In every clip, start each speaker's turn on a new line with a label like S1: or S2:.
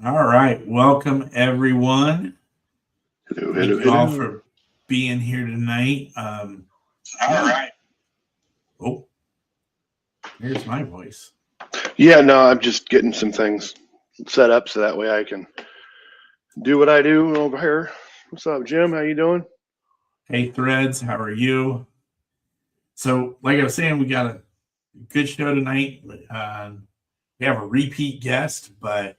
S1: All right. Welcome, everyone.
S2: Hello,
S1: Thank
S2: hello,
S1: you all
S2: hello.
S1: for being here tonight.
S2: All right.
S1: Oh, here's my voice.
S2: Yeah, no, I'm just getting some things set up so that way I can do what I do over here. What's up, Jim? How you doing?
S1: Hey, Threads, how are you? So, like I was saying, we got a good show tonight. We have a repeat guest, but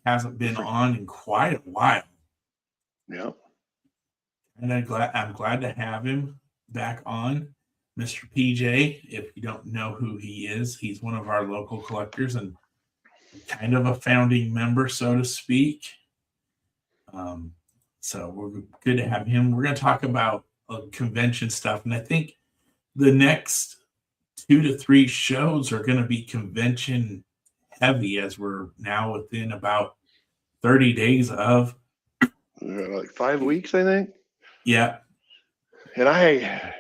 S1: hasn't been on in quite a while.
S2: Yeah.
S1: And I'm glad to have him back on. Mr. PJ, if you don't know who he is, he's one of our local collectors and kind of a founding member, so to speak. So we're good to have him. We're going to talk about convention stuff, and I think the next 2 to 3 shows are going to be convention heavy, as we're now within about 30 days of.
S2: Like 5 weeks, I think.
S1: Yeah.
S2: And I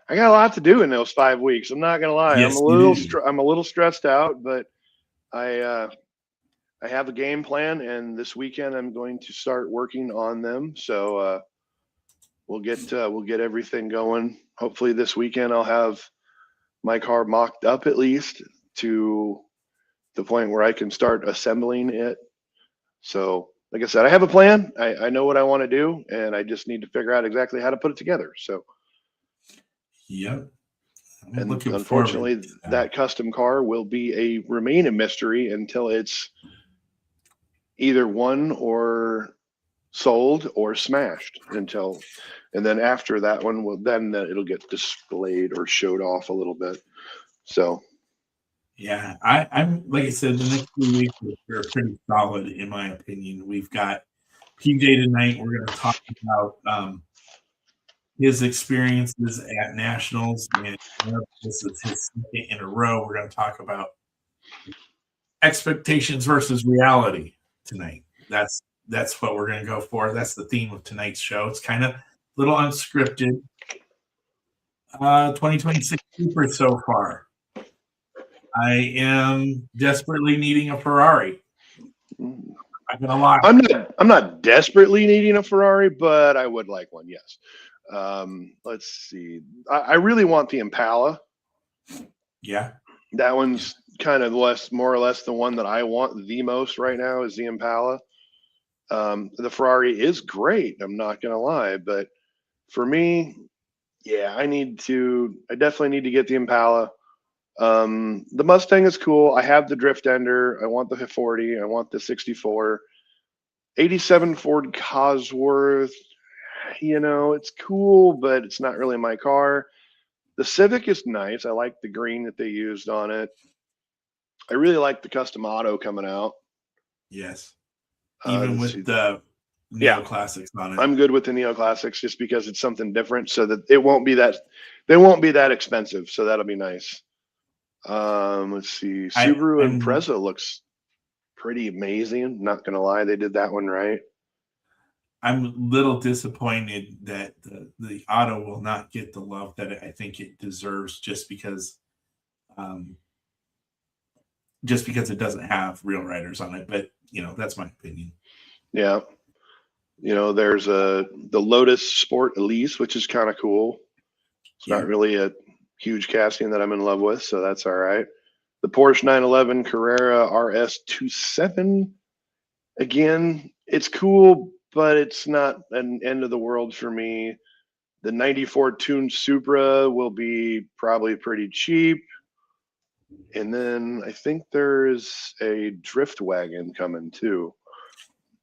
S2: got a lot to do in those 5 weeks. I'm not gonna lie.
S1: Yes, you do.
S2: I'm a little stressed out, but I have a game plan, and this weekend I'm going to start working on them. So we'll get everything going. Hopefully this weekend I'll have my car mocked up at least to the point where I can start assembling it. So, like I said, I have a plan. I know what I want to do, and I just need to figure out exactly how to put it together. So,
S1: Yep. I'm
S2: and
S1: looking forward
S2: unfortunately,
S1: to that.
S2: that custom car will remain a mystery until it's either won or sold or smashed and then after that one it'll get displayed or showed off a little bit. So
S1: Yeah, I'm like I said, the next 2 weeks are pretty solid in my opinion. We've got PJ tonight. We're going to talk about his experiences at nationals, and this is his second in a row. We're going to talk about expectations versus reality tonight. That's what we're going to go for. That's the theme of tonight's show. It's kind of a little unscripted. 2026 Super so far. I am desperately needing a Ferrari. I'm gonna lie.
S2: I'm not desperately needing a Ferrari, but I would like one. Yes. Let's see. I really want the Impala.
S1: Yeah.
S2: That one's kind of more or less the one that I want the most right now is the Impala. The Ferrari is great. I'm not gonna lie, but for me, yeah, I definitely need to get the Impala. The Mustang is cool. I have the drift ender. I want the 40. I want the 64. 87 Ford Cosworth. It's cool, but it's not really my car. The Civic is nice. I like the green that they used on it. I really like the custom auto coming out.
S1: Yes. Even with the neoclassics on it.
S2: I'm good with the neoclassics just because it's something different, so that they won't be that expensive. So that'll be nice. Let's see. Subaru Impreza looks pretty amazing. Not gonna lie, they did that one right.
S1: I'm a little disappointed that the auto will not get the love that I think it deserves, just because it doesn't have real riders on it. But that's my opinion.
S2: Yeah. There's the Lotus Sport Elise, which is kind of cool. It's not really a huge casting that I'm in love with, so that's all right. The Porsche 911 Carrera RS27, again, it's cool, but it's not an end of the world for me. The 94 tuned Supra will be probably pretty cheap. And then I think there's a drift wagon coming too.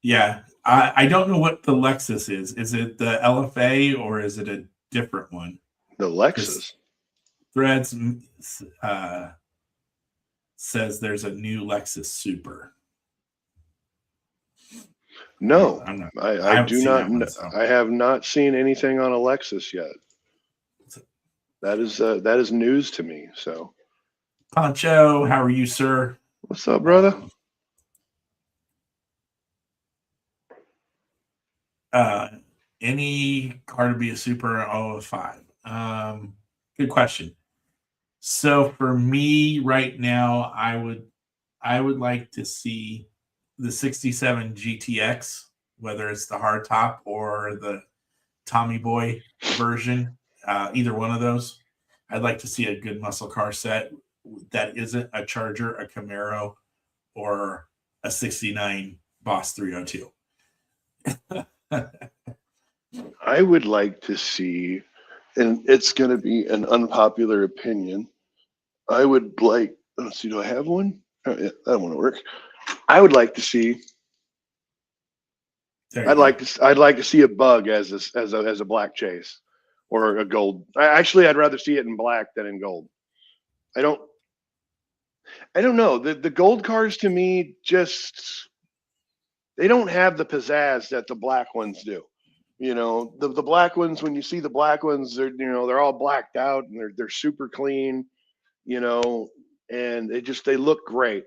S1: Yeah, I don't know what the Lexus is. Is it the LFA or is it a different one?
S2: The Lexus.
S1: Threads says there's a new Lexus Super.
S2: No, I do not. I have not seen anything on a Lexus yet. That is news to me. So,
S1: Poncho, how are you, sir?
S2: What's up, brother?
S1: Any car to be a Super 005? Good question. So for me right now, I would like to see the 67 GTX, whether it's the hardtop or the Tommy Boy version, either one of those. I'd like to see a good muscle car set that isn't a Charger, a Camaro, or a 69 Boss 302.
S2: I would like to see, and it's going to be an unpopular opinion. I would like, let's see, do I have one? Oh, yeah, that won't work. I would like to see. I'd like to see a bug as a black chase or a gold. I'd rather see it in black than in gold. I don't know. The gold cars to me just, they don't have the pizzazz that the black ones do. You know, the black ones, when you see the black ones, they're all blacked out and they're super clean, and they look great.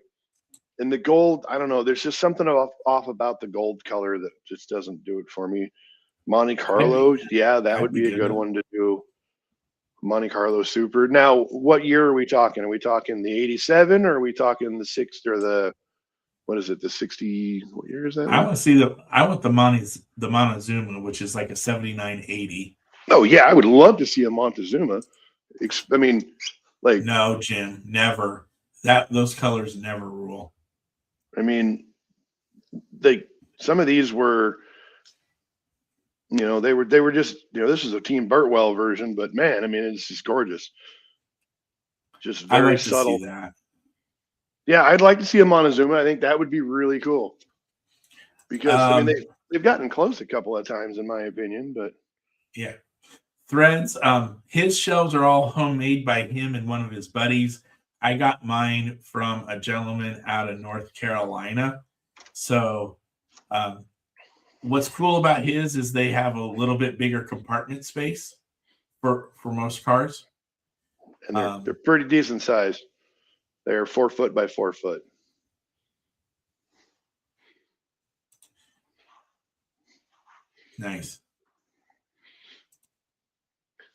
S2: And the gold, I don't know, there's just something off about the gold color that just doesn't do it for me. Monte Carlo, that would be a good one to do. Monte Carlo Super. Now, what year are we talking? Are we talking the 87 or are we talking the 6 or the, what is it, the 60? What year is that?
S1: I want the Montezuma, which is like a 7980.
S2: Oh yeah, I would love to see a Montezuma. I mean, like,
S1: no, Jim, never. Those colors never rule.
S2: I mean, some of these were, they were just, this is a Team Burtwell version, but man, I mean, it's just gorgeous. Just very subtle.
S1: To see that.
S2: Yeah, I'd like to see a Montezuma. I think that would be really cool. Because I mean, they've gotten close a couple of times, in my opinion. But
S1: yeah, Threads. His shelves are all homemade by him and one of his buddies. I got mine from a gentleman out of North Carolina. So, what's cool about his is they have a little bit bigger compartment space for most cars,
S2: and they're pretty decent size. They're 4 foot by 4 foot.
S1: Nice.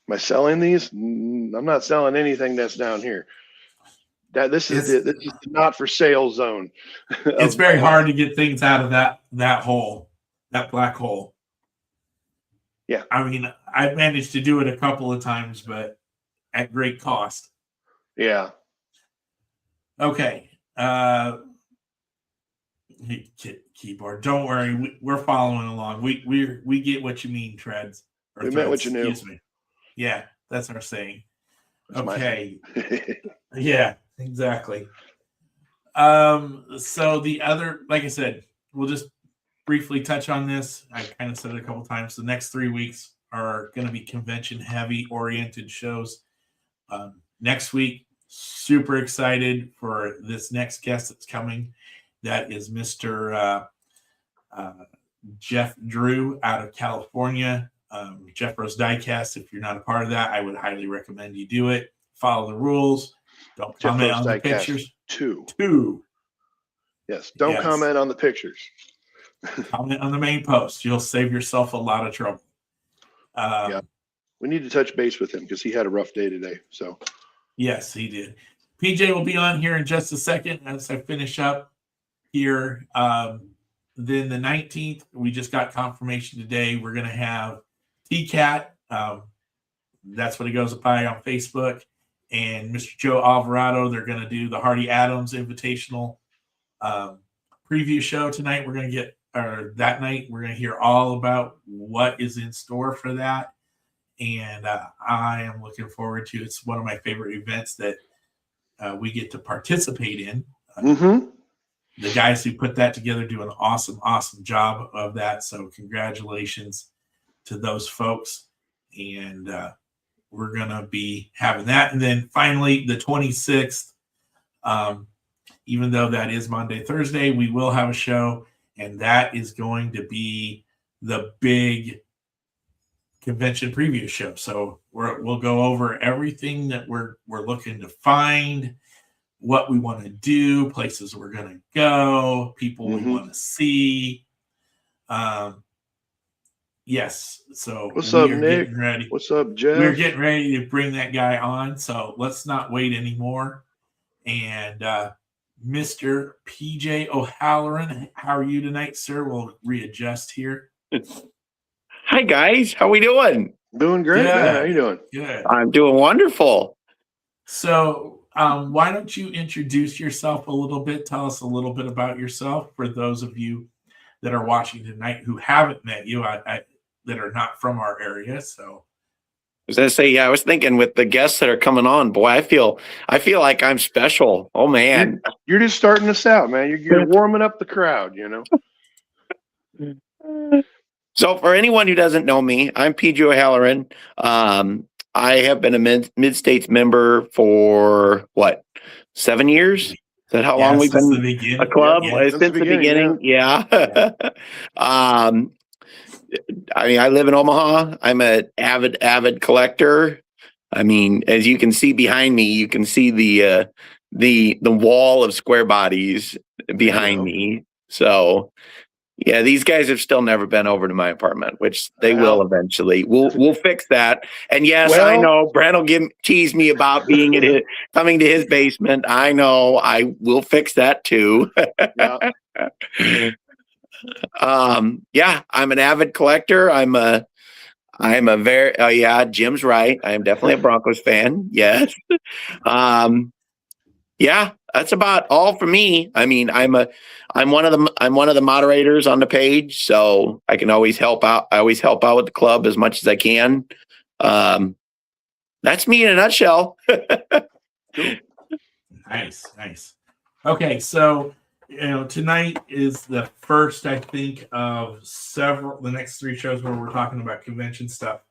S2: Am I selling these? I'm not selling anything that's down here. This is not for sale zone.
S1: It's very hard to get things out of that hole, that black hole.
S2: Yeah.
S1: I mean, I've managed to do it a couple of times, but at great cost.
S2: Yeah.
S1: Okay. Keyboard. Don't worry. We're following along. We get what you mean, Treads.
S2: We meant what you knew.
S1: Excuse me. Yeah, that's our saying.
S2: That's
S1: okay. Yeah, exactly. So the other, like I said, we'll just briefly touch on this. I kind of said it a couple times. The next 3 weeks are going to be convention heavy oriented shows. Next week, super excited for this next guest that's coming. That is Mr. Jeff Drew out of California. Jeff Rose Diecast. If you're not a part of that, I would highly recommend you do it. Follow the rules. Don't comment on the pictures. Two.
S2: Yes. Don't comment on the pictures.
S1: Comment on the main post. You'll save yourself a lot of trouble.
S2: Yeah. We need to touch base with him because he had a rough day today. So.
S1: Yes, he did. PJ will be on here in just a second as I finish up here. Then the 19th, we just got confirmation today. We're going to have T-Cat. That's what he goes by on Facebook. And Mr. Joe Alvarado, they're going to do the Hardy Adams Invitational preview show tonight. We're going to get, or that night, we're going to hear all about what is in store for that. And I am looking forward to it. It's one of my favorite events that we get to participate in. The guys who put that together do an awesome, awesome job of that. So congratulations to those folks. And we're going to be having that. And then finally, the 26th, even though that is Monday, Thursday, we will have a show. And that is going to be the big convention preview show. So we'll go over everything that we're looking to find, what we want to do, places we're going to go, people we want to see. Yes. So
S2: what's up, Nick?
S1: Ready.
S2: What's up, Jeff?
S1: We're getting ready to bring that guy on. So let's not wait anymore. And Mr. PJ O'Halloran. How are you tonight, sir? We'll readjust here.
S3: Hi guys, how we doing?
S2: Doing great, man. How you doing?
S1: Good.
S3: I'm doing wonderful.
S1: So, why don't you introduce yourself a little bit? Tell us a little bit about yourself for those of you that are watching tonight who haven't met you, that are not from our area. So,
S3: As I say, yeah, I was thinking with the guests that are coming on, boy, I feel like I'm special. Oh man,
S2: You're just starting us out, man. You're warming up the crowd, you know.
S3: So for anyone who doesn't know me, I'm PJ O'Halloran. I have been a mid-states member for what, 7 years? Is that how long we've been a club?
S1: Yeah,
S3: since the beginning. Yeah. I mean, I live in Omaha. I'm an avid collector. I mean, as you can see behind me, you can see the wall of square bodies behind me. So yeah, these guys have still never been over to my apartment, which they will eventually. We'll fix that. And yes, I know Brent will tease me about coming to his basement. I know. I will fix that too. Yeah, I'm an avid collector. I'm a very Jim's right. I am definitely a Broncos fan. Yes. Yeah, that's about all for me. I mean, I'm one of the moderators on the page, so I can always help out. I always help out with the club as much as I can. That's me in a nutshell.
S1: Cool. Nice. Okay, so tonight is the first, I think, of the next 3 shows where we're talking about convention stuff.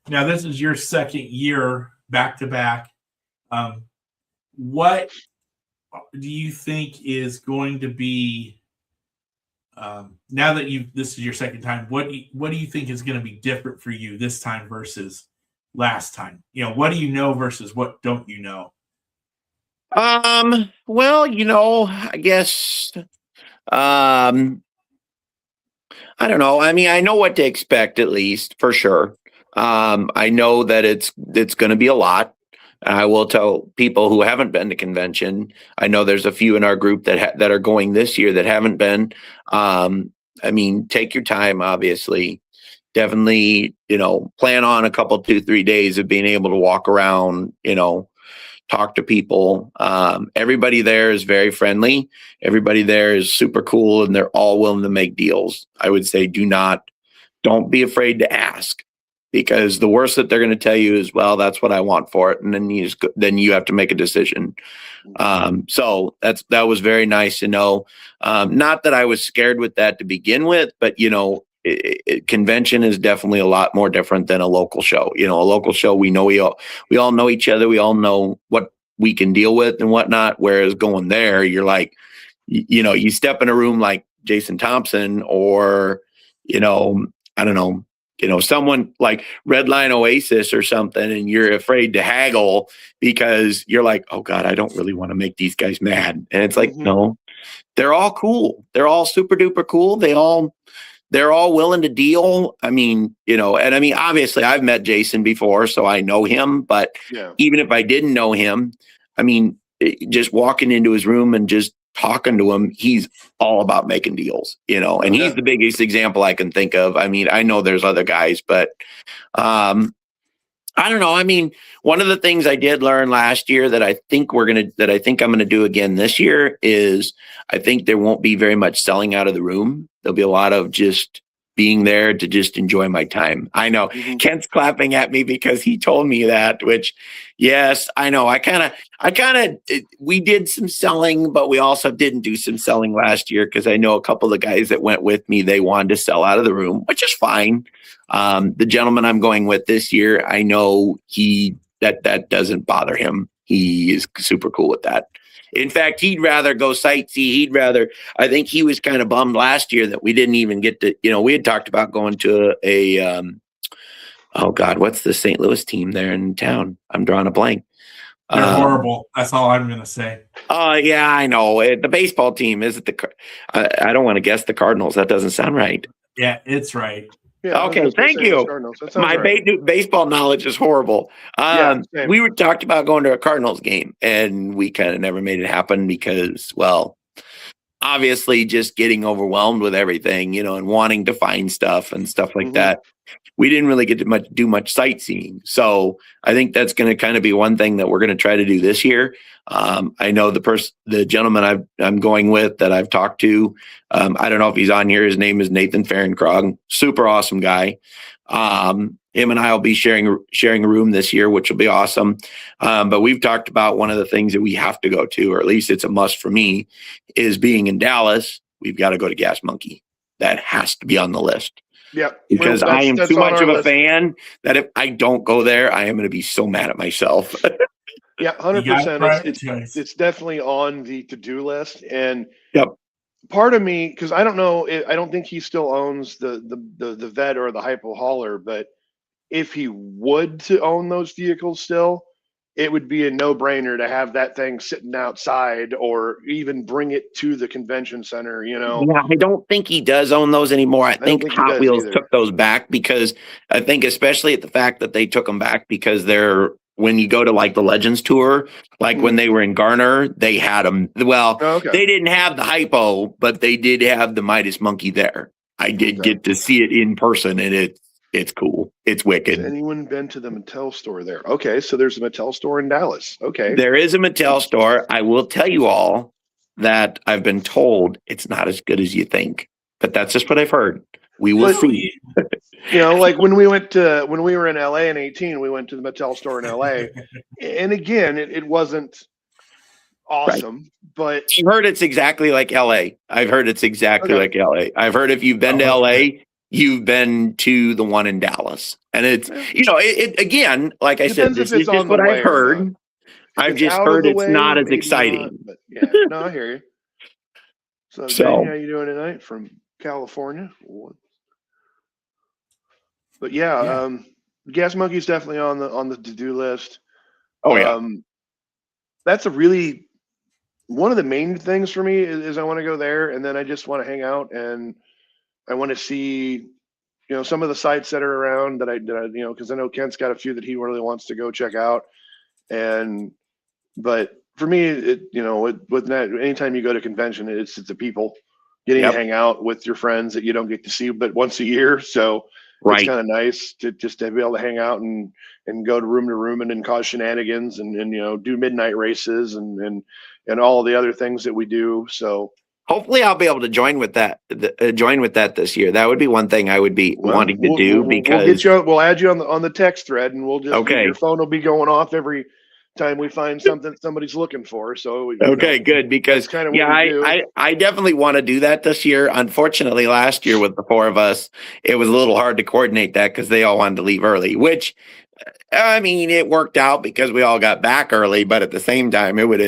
S1: Now, this is your second year back to back. What do you think is going to be, now that this is your second time, what do you think is going to be different for you this time versus last time? What do you know versus what don't you know?
S3: Well, I guess, I don't know. I mean, I know what to expect, at least for sure. I know that it's going to be a lot. I will tell people who haven't been to convention. I know there's a few in our group that are going this year that haven't been. I mean, take your time, obviously. Definitely, plan on a couple, 2-3 days of being able to walk around, talk to people. Everybody there is very friendly. Everybody there is super cool, and they're all willing to make deals. I would say don't be afraid to ask. Because the worst that they're going to tell you is, well, that's what I want for it. And then you have to make a decision. So that was very nice to know. Not that I was scared with that to begin with, but, convention is definitely a lot more different than a local show. A local show, we all know each other. We all know what we can deal with and whatnot. Whereas going there, you're like, you step in a room like Jason Thompson or, I don't know, someone like Redline Oasis or something, and you're afraid to haggle because you're like, oh God, I don't really want to make these guys mad. And it's like, no, they're all cool. They're all super duper cool. They're all willing to deal. I mean, and I mean, obviously I've met Jason before, so I know him, but even if I didn't know him, I mean, just walking into his room and just talking to him, he's all about making deals, and he's the biggest example I can think of. I mean, I know there's other guys, but I don't know. I mean, one of the things I did learn last year that I think I'm going to do again this year is I think there won't be very much selling out of the room. There'll be a lot of just being there to just enjoy my time. I know Kent's clapping at me because he told me that, which yes, I know. We did some selling, but we also didn't do some selling last year because I know a couple of the guys that went with me, they wanted to sell out of the room, which is fine. The gentleman I'm going with this year, I know that doesn't bother him. He is super cool with that. In fact, he'd rather go sightsee. I think he was kind of bummed last year that we didn't even get to, we had talked about going to oh God, what's the St. Louis team there in town? I'm drawing a blank.
S1: They're horrible. That's all I'm going to say.
S3: Yeah, I know. The baseball team, is it I don't want to guess the Cardinals. That doesn't sound right.
S1: Yeah, it's right.
S2: Yeah.
S3: Okay, thank you.
S2: That sounds
S3: My
S2: right.
S3: baseball knowledge is horrible.
S2: Yeah, same.
S3: We were talked about going to a Cardinals game, and we kind of never made it happen because, well, obviously just getting overwhelmed with everything, and wanting to find stuff and stuff like that. We didn't really get to do much sightseeing. So I think that's going to kind of be one thing that we're going to try to do this year. I know the gentleman I'm going with that I've talked to. I don't know if he's on here. His name is Nathan Ferenkrog. Super awesome guy. Him and I will be sharing a room this year, which will be awesome. But we've talked about one of the things that we have to go to, or at least it's a must for me, is being in Dallas. We've got to go to Gas Monkey. That has to be on the list.
S2: Yeah,
S3: because I am too much of a fan that if I don't go there, I am going to be so mad at myself.
S2: Yeah, 100%. It's definitely on the to-do list, and part of me, because I don't know, I don't think he still owns the vet or the hypo hauler, but if he would to own those vehicles still, it would be a no-brainer to have that thing sitting outside or even bring it to the convention center,
S3: Yeah, I don't think he does own those anymore. I think Hot Wheels took those back because I think especially at the fact that they took them back because when you go to like the Legends Tour, like when they were in Garner, they had them. Well, they didn't have the hypo, but they did have the Midas Monkey there. I did get to see it in person, and it's cool. It's wicked.
S2: Has anyone been to the Mattel store there? Okay, so there's a Mattel store in Dallas. Okay.
S3: There is a Mattel store. I will tell you all that I've been told it's not as good as you think, but that's just what I've heard. We will see.
S2: Like when we were in LA in 2018, we went to the Mattel store in LA. And again, it wasn't awesome, but
S3: I've heard it's exactly like LA. I've heard it's exactly like LA. I've heard if you've been to LA, you've been to the one in Dallas. And it's, it again, like I said, this is just what I've heard. I've just heard it's not as exciting.
S2: But yeah, no, I hear you. So, Danny, how you doing tonight from California? But Gas Monkey's definitely on the to-do list.
S3: Oh yeah.
S2: That's one of the main things for me is I want to go there, and then I just want to hang out and I want to see, some of the sites that are around that I because I know Kent's got a few that he really wants to go check out. But for me, with that, anytime you go to convention, it's the people getting to hang out with your friends that you don't get to see but once a year. So it's kind of nice to just to be able to hang out and go to room and cause shenanigans and do midnight races and all the other things that we do. So
S3: hopefully I'll be able to join with that this year. That would be one thing I would be wanting to do because
S2: we'll add you on the text thread, and we'll just your phone will be going off every time we find something somebody's looking for. So
S3: good, because
S2: kind of
S3: I definitely want to do that this year. Unfortunately, last year with the four of us, it was a little hard to coordinate that because they all wanted to leave early, which I mean, it worked out because we all got back early, but at the same time, I would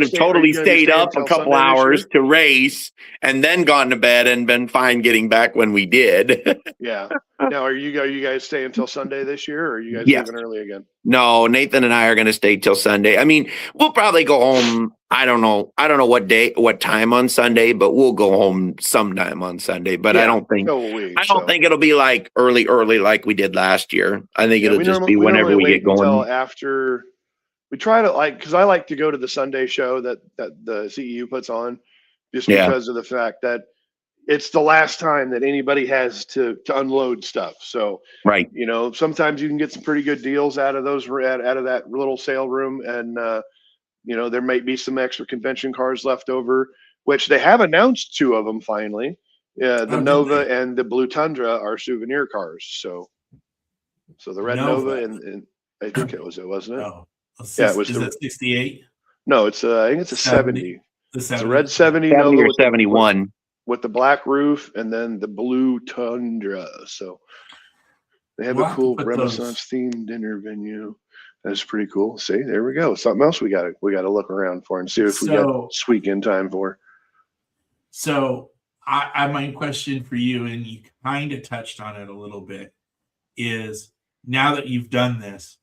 S3: have totally stayed up a couple hours to race and then gone to bed and been fine getting back when we did.
S2: Yeah. Now, are you guys staying until Sunday this year, or are you guys leaving early again?
S3: No, Nathan and I are going to stay till Sunday. I mean, we'll probably go home. I don't know what time on Sunday, but we'll go home sometime on Sunday. But I don't think it'll be like early like we did last year. I think it'll just be whenever we get going.
S2: Until after. We try to because I like to go to the Sunday show that the CEU puts on, just because of the fact that it's the last time that anybody has to unload stuff. So sometimes you can get some pretty good deals out of that little sale room, and there might be some extra convention cars left over, which they have announced 2 of them finally. Yeah, the Nova and the Blue Tundra are souvenir cars. So the red Nova and I think it was wasn't it?
S1: No. It was. Is it 68?
S2: No, it's I think it's a 70. It's a red 70
S3: or 71
S2: with the black roof and then the Blue Tundra. So they have a cool Renaissance themed dinner venue. That's pretty cool. See, there we go. Something else we got to look around for and see if we got squeak in time for.
S1: So I my question for you, and you kind of touched on it a little bit, is now that you've done this,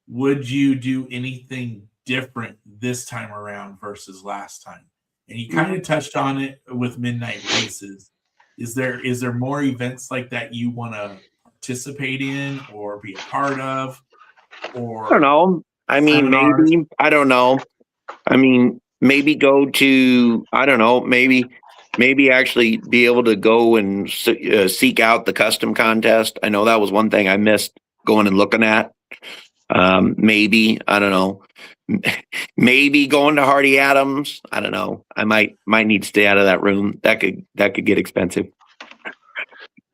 S1: would you do anything different this time around versus last time? And you kind of touched on it with midnight races. Is there more events like that you want to participate in or be a part of? Or
S3: I don't know. I mean,
S1: seminars?
S3: maybe, I don't know. I mean, maybe go to, I don't know, maybe actually be able to go and seek out the custom contest. I know that was one thing I missed going and looking at. Maybe, I don't know. Maybe going to Hardy Adams. I don't know. I might need to stay out of that room. That could get expensive.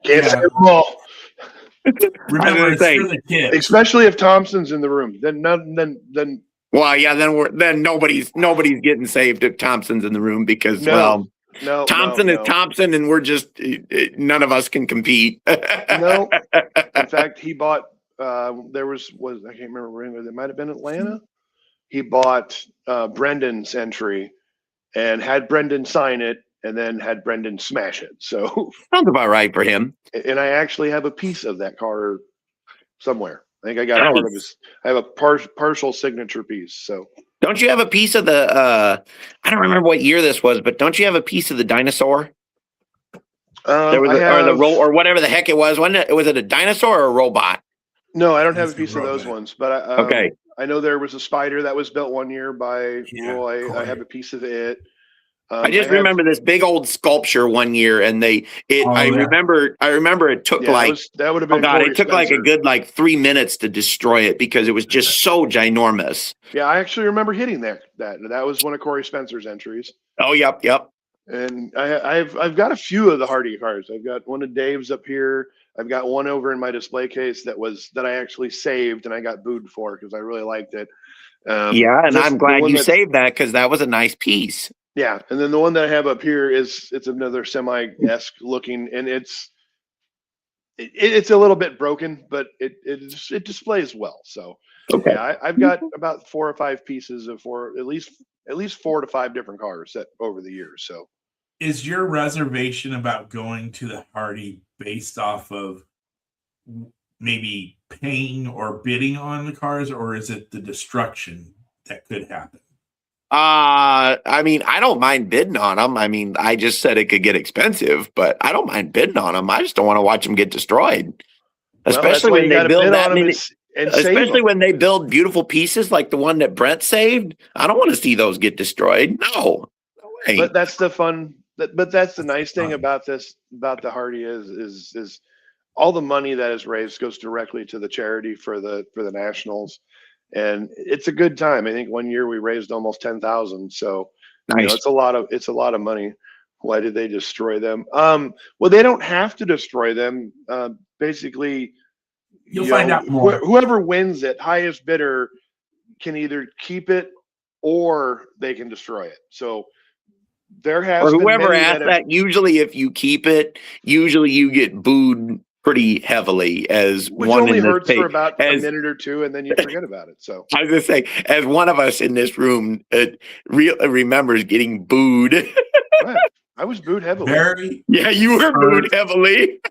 S2: Can't say them all.
S1: Remember, it's
S3: say,
S1: for the kids.
S2: Especially if Thompson's in the room. Then
S3: well, yeah, then nobody's getting saved if Thompson's in the room because
S2: no,
S3: Thompson is Thompson, and we're just none of us can compete.
S2: No. In fact, he bought. There was I can't remember. It might have been Atlanta. He bought Brendan's entry and had Brendan sign it, and then had Brendan smash it. So
S3: sounds about right for him. And
S2: I actually have a piece of that car somewhere. I think I got part of his. I have a partial signature piece. So
S3: don't you have a piece of the? I don't remember what year this was, but don't you have a piece of the dinosaur? There was or whatever the heck it was. Was it a dinosaur or a robot?
S2: No, I don't have a piece of those ones, but
S3: okay.
S2: I know there was a spider that was built one year by Roy. Cool. I have a piece of it.
S3: I just remember this big old sculpture one year, and I remember it took
S2: that would have been
S3: it took like a good 3 minutes to destroy it because it was just so ginormous.
S2: Yeah, I actually remember hitting that was one of Corey Spencer's entries.
S3: Oh, yep.
S2: And I've got a few of the Hardy cars. I've got one of Dave's up here. I've got one over in my display case that I actually saved and I got booed for because I really liked it.
S3: And I'm glad you saved that because that was a nice piece.
S2: Yeah, and then the one that I have up here it's another semi-esque looking, and it's a little bit broken, but it displays well. So okay, yeah, I've got about 4 or 5 pieces of at least 4 to 5 different cars set over the years. So,
S1: is your reservation about going to the Hardy based off of maybe paying or bidding on the cars, or is it the destruction that could happen?
S3: I mean, I don't mind bidding on them. I mean, I just said it could get expensive, but I don't mind bidding on them. I just don't want to watch them get destroyed. Especially when they build that many, especially when they build beautiful pieces like the one that Brent saved. I don't want to see those get destroyed. No way.
S2: But that's the fun. But that's the nice thing about the Hardy is all the money that is raised goes directly to the charity for the Nationals. And it's a good time. I think one year we raised almost 10,000. So nice. It's a lot of money. Why did they destroy them? Well, they don't have to destroy them. Basically,
S1: you'll find out more.
S2: Whoever wins it, highest bidder, can either keep it or they can destroy it. So there has
S3: or whoever asked that. Usually, if you keep it, usually you get booed pretty heavily as
S2: which
S3: one
S2: only
S3: in
S2: hurts for about a minute or two, and then you forget about it. So
S3: I was gonna say, as one of us in this room remembers getting booed.
S2: Right. I was booed heavily.
S3: You were booed heavily.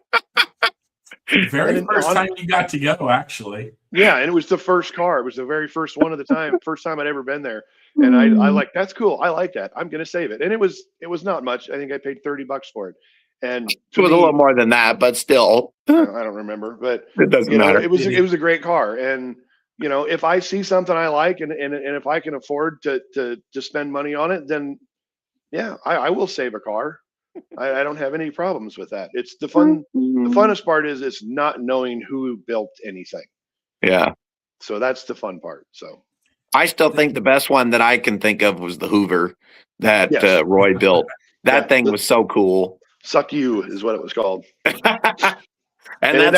S1: Very first time you got to go, actually.
S2: Yeah, and it was the first car. It was the very first one of the time. First time I'd ever been there, and I like that's cool. I like that. I'm gonna save it, and it was not much. I think I paid $30 for it. And
S3: it was a little more than that, but still,
S2: I don't remember. But
S3: it doesn't matter.
S2: It was a great car, and if I see something I like, and if I can afford to spend money on it, then yeah, I will save a car. I don't have any problems with that. It's the fun. The funnest part is it's not knowing who built anything.
S3: Yeah.
S2: So that's the fun part. So
S3: I still think the best one that I can think of was the Hoover that Roy built. That thing was so cool.
S2: Suck You is what it was called.
S3: and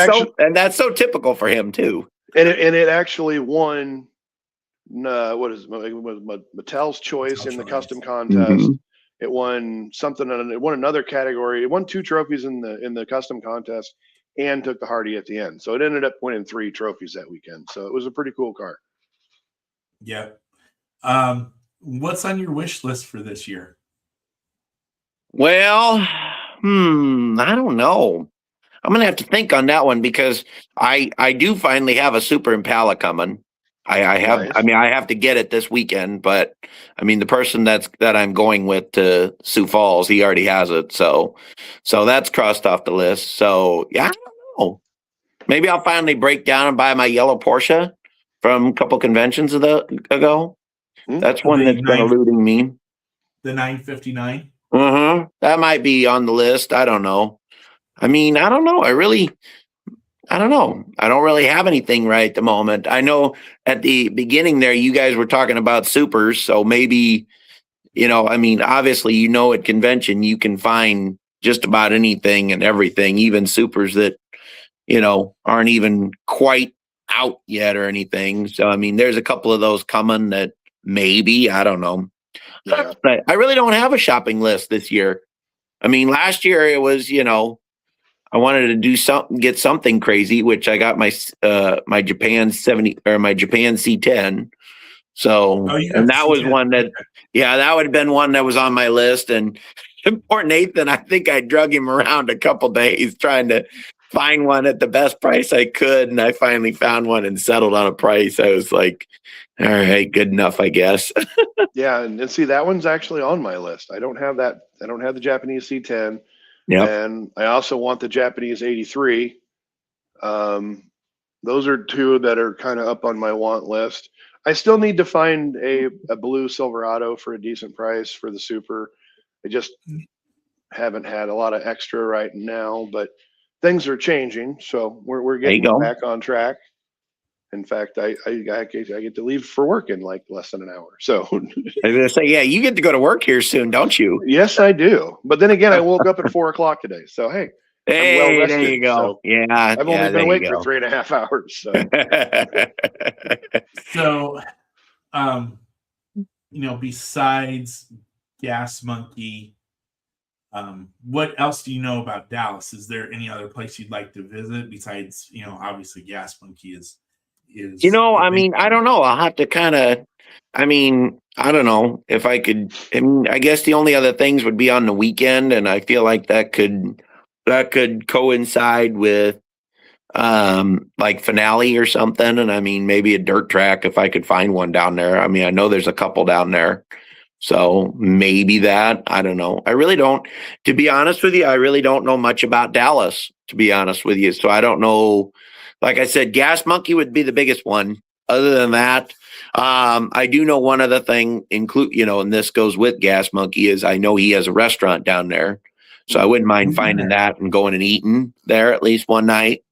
S3: that's so typical for him too.
S2: And it actually won what is Mattel's choice in the custom contest. Mm-hmm. It won something. It won another category. It won 2 trophies in the custom contest and took the Hardy at the end. So it ended up winning 3 trophies that weekend. So it was a pretty cool car.
S1: Yeah. What's on your wish list for this year?
S3: Well, I don't know. I'm gonna have to think on that one because I do finally have a Super Impala coming. I have,
S2: Nice.
S3: I mean, I have to get it this weekend, but I mean, the person that I'm going with to Sioux Falls, he already has it. So that's crossed off the list. So yeah, I don't know. Maybe I'll finally break down and buy my yellow Porsche from a couple conventions ago. That's one that's been eluding me.
S1: The 959.
S3: That might be on the list. I don't know. I mean, I don't know. I don't know. I don't really have anything right at the moment. I know at the beginning there, you guys were talking about supers. So maybe, I mean, obviously, at convention, you can find just about anything and everything, even supers that, aren't even quite out yet or anything. So, I mean, there's a couple of those coming that maybe, I don't know.
S2: Yeah.
S3: But I really don't have a shopping list this year. I mean, last year it was, I wanted to do something, get something crazy, which I got my my Japan 70 or my Japan C10. So, and that was one that, that would have been one that was on my list. And poor Nathan, I think I drug him around a couple days trying to find one at the best price I could. And I finally found one and settled on a price. I was like, all right, good enough, I guess.
S2: Yeah. And see, that one's actually on my list. I don't have that. I don't have the Japanese C10.
S3: Yeah.
S2: And I also want the Japanese 83. Those are two that are kind of up on my want list. I still need to find a blue Silverado for a decent price for the Super. I just haven't had a lot of extra right now, but things are changing. So we're getting back on track. In fact, I get to leave for work in like less than an hour. So
S3: I was gonna say, yeah, you get to go to work here soon, don't you?
S2: Yes, I do. But then again, I woke up at 4:00 today. So hey, I'm well rested.
S3: There you go.
S2: So
S3: yeah,
S2: I've only been awake for 3.5 hours. So.
S1: Besides Gas Monkey, what else do you know about Dallas? Is there any other place you'd like to visit besides, obviously Gas Monkey is.
S3: I mean, I don't know. I'll have to kind of. I mean, I don't know if I could. I guess the only other things would be on the weekend, and I feel like that could coincide with like finale or something. And I mean, maybe a dirt track if I could find one down there. I mean, I know there's a couple down there. So maybe that, I don't know. I really don't, to be honest with you, I really don't know much about Dallas, to be honest with you. So I don't know. Like I said, Gas Monkey would be the biggest one. Other than that, I do know one other thing and this goes with Gas Monkey is I know he has a restaurant down there. So I wouldn't mind finding that and going and eating there at least one night.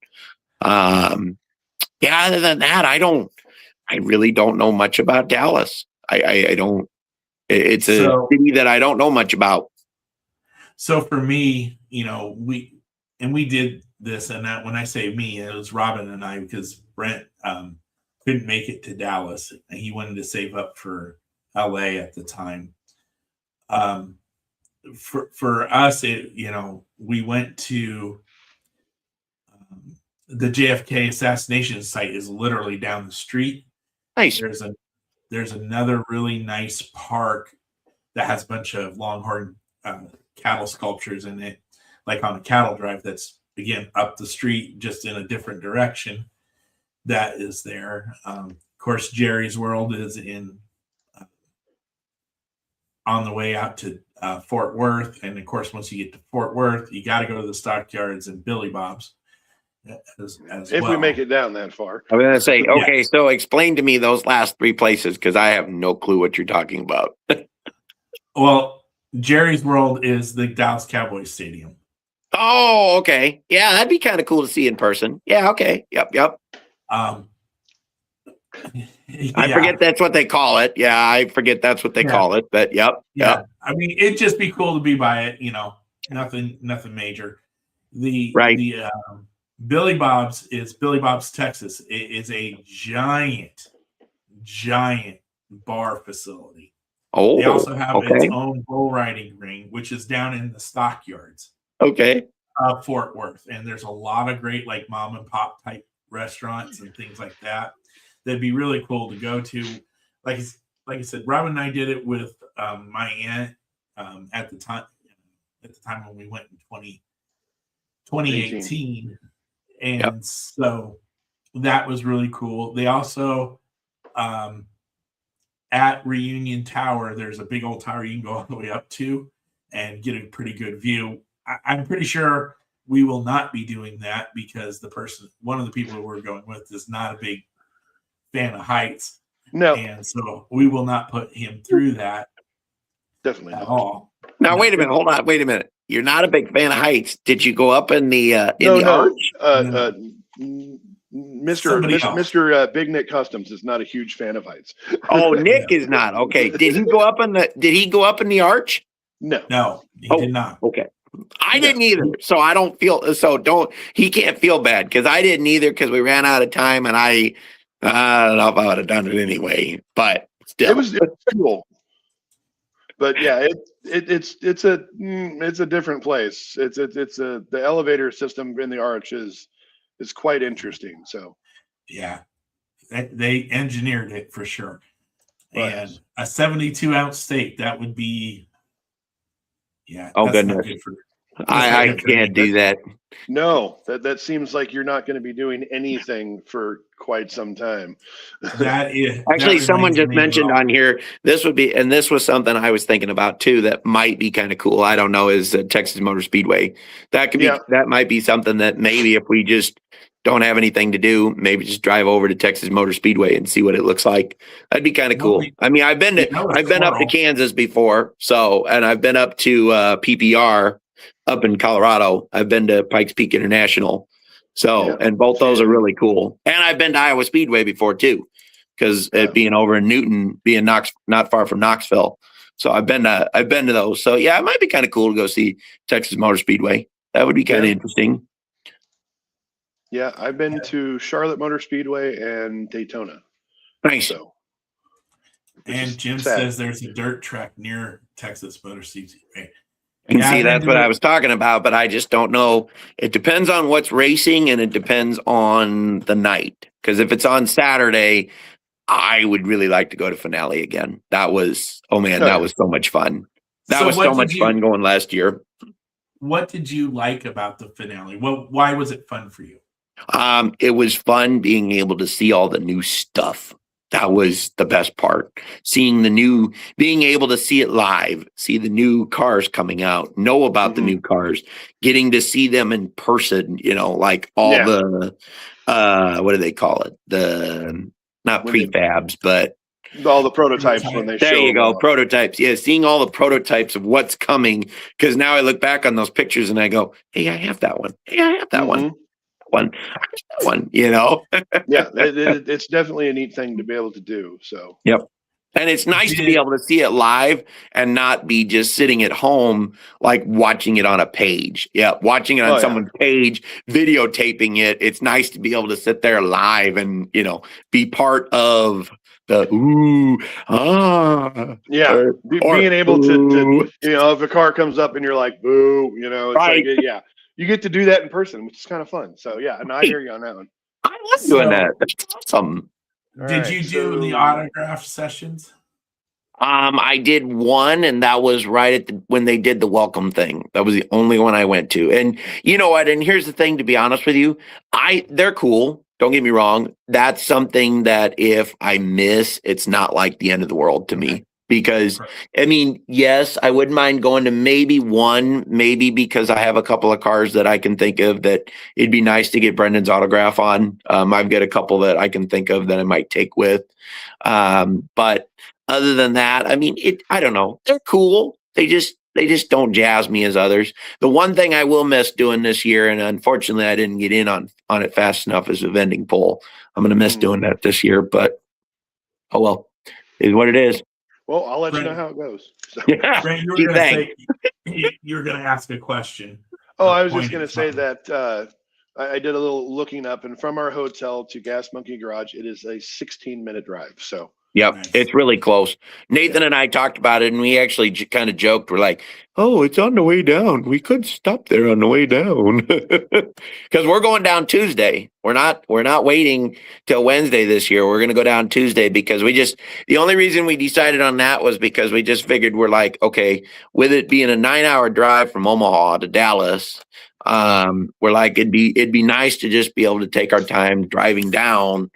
S3: Other than that, I really don't know much about Dallas. I don't, it's a city that I don't know much about.
S1: So for me, we did this, and that when I say me, it was Robin and I, because Brent couldn't make it to Dallas and he wanted to save up for LA at the time. For us, we went to the JFK assassination site is literally down the street.
S3: Nice.
S1: There's another really nice park that has a bunch of longhorn cattle sculptures in it, like on a cattle drive that's, again, up the street, just in a different direction. That is there. Of course, Jerry's World is on the way out to Fort Worth. And, of course, once you get to Fort Worth, you got to go to the stockyards and Billy Bob's.
S2: If we make it down that far.
S3: I'm going to say, okay, so explain to me those last three places because I have no clue what you're talking about.
S1: Well, Jerry's World is the Dallas Cowboys Stadium.
S3: Oh, okay. Yeah, that'd be kind of cool to see in person. Yeah, okay. Yep. I forget that's what they call it. Yeah, I forget that's what they call it, but yep.
S1: I mean, it'd just be cool to be by it, nothing major. The Billy Bob's is Billy Bob's, Texas. It is a giant bar facility.
S3: Oh,
S1: they also have its own bull riding ring, which is down in the stockyards.
S3: Okay.
S1: Of Fort Worth. And there's a lot of great like mom and pop type restaurants and things like that. That'd be really cool to go to. Like I said, Robin and I did it with my aunt at the time when we went in 2018. And so that was really cool. They also at Reunion Tower, there's a big old tower you can go all the way up to and get a pretty good view. I'm pretty sure we will not be doing that because one of the people that we're going with is not a big fan of heights.
S2: No,
S1: And so we will not put him through that
S2: definitely
S1: at
S2: not.
S1: all.
S3: Now, wait a minute. Hold on. Wait a minute. You're not a big fan of heights. Did you go up in the arch?
S2: Mr. Big Nick Customs is not a huge fan of heights.
S3: Oh, Nick is not. Okay. Did he go up in the arch?
S1: No, he did not.
S3: Okay. I didn't either. So I don't feel he can't feel bad because I didn't either because we ran out of time and I don't know if I would have done it anyway, but still.
S2: It was cool. But yeah, it's a different place. The elevator system in the arch is quite interesting. So
S1: yeah, they engineered it for sure.
S2: Right.
S1: And a 72-ounce steak, that would be,
S3: Oh goodness, I can't do that.
S2: No, that seems like you're not going to be doing anything for quite some time.
S1: That is
S3: actually someone just mentioned on here. This was something I was thinking about too. That might be kind of cool. I don't know. Is Texas Motor Speedway? That could be. That might be something that maybe if we just don't have anything to do, maybe just drive over to Texas Motor Speedway and see what it looks like. That'd be kind of cool. I mean, I've been up to Kansas before, and I've been up to PPR. Up in Colorado, I've been to Pikes Peak International. So, and both those are really cool. And I've been to Iowa Speedway before too, because it being over in Newton, being not far from Knoxville. So I've been to those. So yeah, it might be kind of cool to go see Texas Motor Speedway. That would be kind of interesting.
S2: Yeah, I've been to Charlotte Motor Speedway and Daytona.
S3: Nice.
S2: So,
S1: and Jim says there's a dirt track near Texas Motor Speedway.
S3: And see, that's what I was talking about, but I just don't know. It depends on what's racing and it depends on the night. Because if it's on Saturday, I would really like to go to Finale again. That was, that was so much fun. That was so much fun going last year.
S1: What did you like about the finale? Why was it fun for you?
S3: It was fun being able to see all the new stuff. That was the best part. Being able to see it live, see the new cars coming out, know about the new cars, getting to see them in person, like all the, what do they call it? Not prefabs, but
S2: all the prototypes when they show.
S3: There you go, prototypes. Yeah, seeing all the prototypes of what's coming. Because now I look back on those pictures and I go, hey, I have that one. Hey, I have that one. That one,
S2: Yeah, it's definitely a neat thing to be able to do. So
S3: yep. And it's nice to be able to see it live and not be just sitting at home, like watching it on a page. Yeah. Watching it on someone's page, videotaping it. It's nice to be able to sit there live and, be part of the
S2: being able to if a car comes up and you're like, boo, it's
S3: right.
S2: like, you get to do that in person, which is kind of fun. So yeah, I hear you on that one.
S3: I love doing that. That's awesome.
S1: Did you do the autograph sessions?
S3: I did one, and that was right when they did the welcome thing. That was the only one I went to. And you know what? And here's the thing, to be honest with you, they're cool. Don't get me wrong. That's something that if I miss, it's not like the end of the world to me. Because, yes, I wouldn't mind going to maybe because I have a couple of cars that I can think of that it'd be nice to get Brendan's autograph on. I've got a couple that I can think of that I might take with. But other than that, I don't know. They're cool. They just don't jazz me as others. The one thing I will miss doing this year, and unfortunately I didn't get in on it fast enough, is a vending pole. I'm going to miss doing that this year, but oh well, it is what it is.
S2: Well, I'll let you know how it goes. So.
S3: Yeah.
S1: Brent, you're going to ask a question.
S2: Oh, I was just going to say that I did a little looking up, and from our hotel to Gas Monkey Garage, it is a 16-minute drive. So.
S3: Yep,
S1: nice.
S3: It's really close. Nathan and I talked about it, and we actually kind of joked. We're like, "Oh, it's on the way down. We could stop there on the way down," because we're going down Tuesday. We're not waiting till Wednesday this year. We're going to go down Tuesday because the only reason we decided on that was because we just figured we're like, okay, with it being a 9-hour drive from Omaha to Dallas, We're like, it'd be nice to just be able to take our time driving down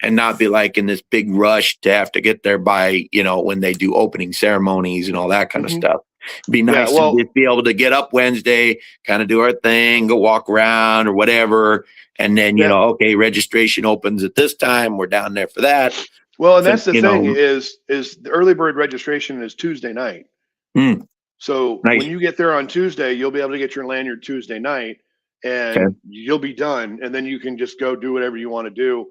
S3: and not be like in this big rush to have to get there by, when they do opening ceremonies and all that kind of stuff. It'd be nice to just be able to get up Wednesday, kind of do our thing, go walk around or whatever. And then, okay, registration opens at this time. We're down there for that.
S2: Well, and that's the thing is the early bird registration is Tuesday night. So when you get there on Tuesday, you'll be able to get your lanyard Tuesday night and you'll be done. And then you can just go do whatever you want to do.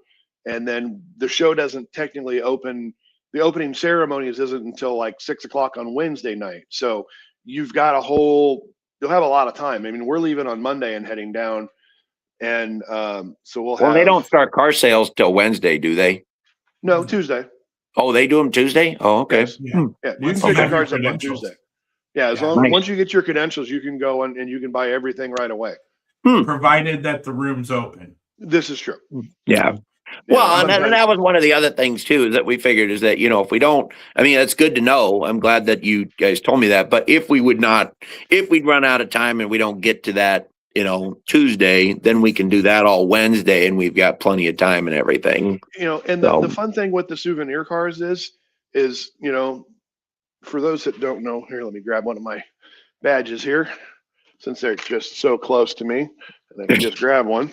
S2: And then the show doesn't technically open. The opening ceremonies isn't until like 6 o'clock on Wednesday night. So you've got you'll have a lot of time. I mean, we're leaving on Monday and heading down. And so
S3: they don't start car sales till Wednesday, do they?
S2: No, Tuesday.
S3: Oh, they do them Tuesday? Oh, okay.
S2: Yes. Yeah, you can get your cars up on Tuesday. Yeah, as long as once you get your credentials, you can go and you can buy everything right away.
S1: Provided that the room's open.
S2: This is true.
S3: Yeah. Well, and that was one of the other things too, is that we figured is that, if we don't, I mean, it's good to know. I'm glad that you guys told me that. But if we'd run out of time and we don't get to that, Tuesday, then we can do that all Wednesday and we've got plenty of time and everything.
S2: And the fun thing with the souvenir cars is, for those that don't know, here, let me grab one of my badges here, since they're just so close to me, and I can just grab one.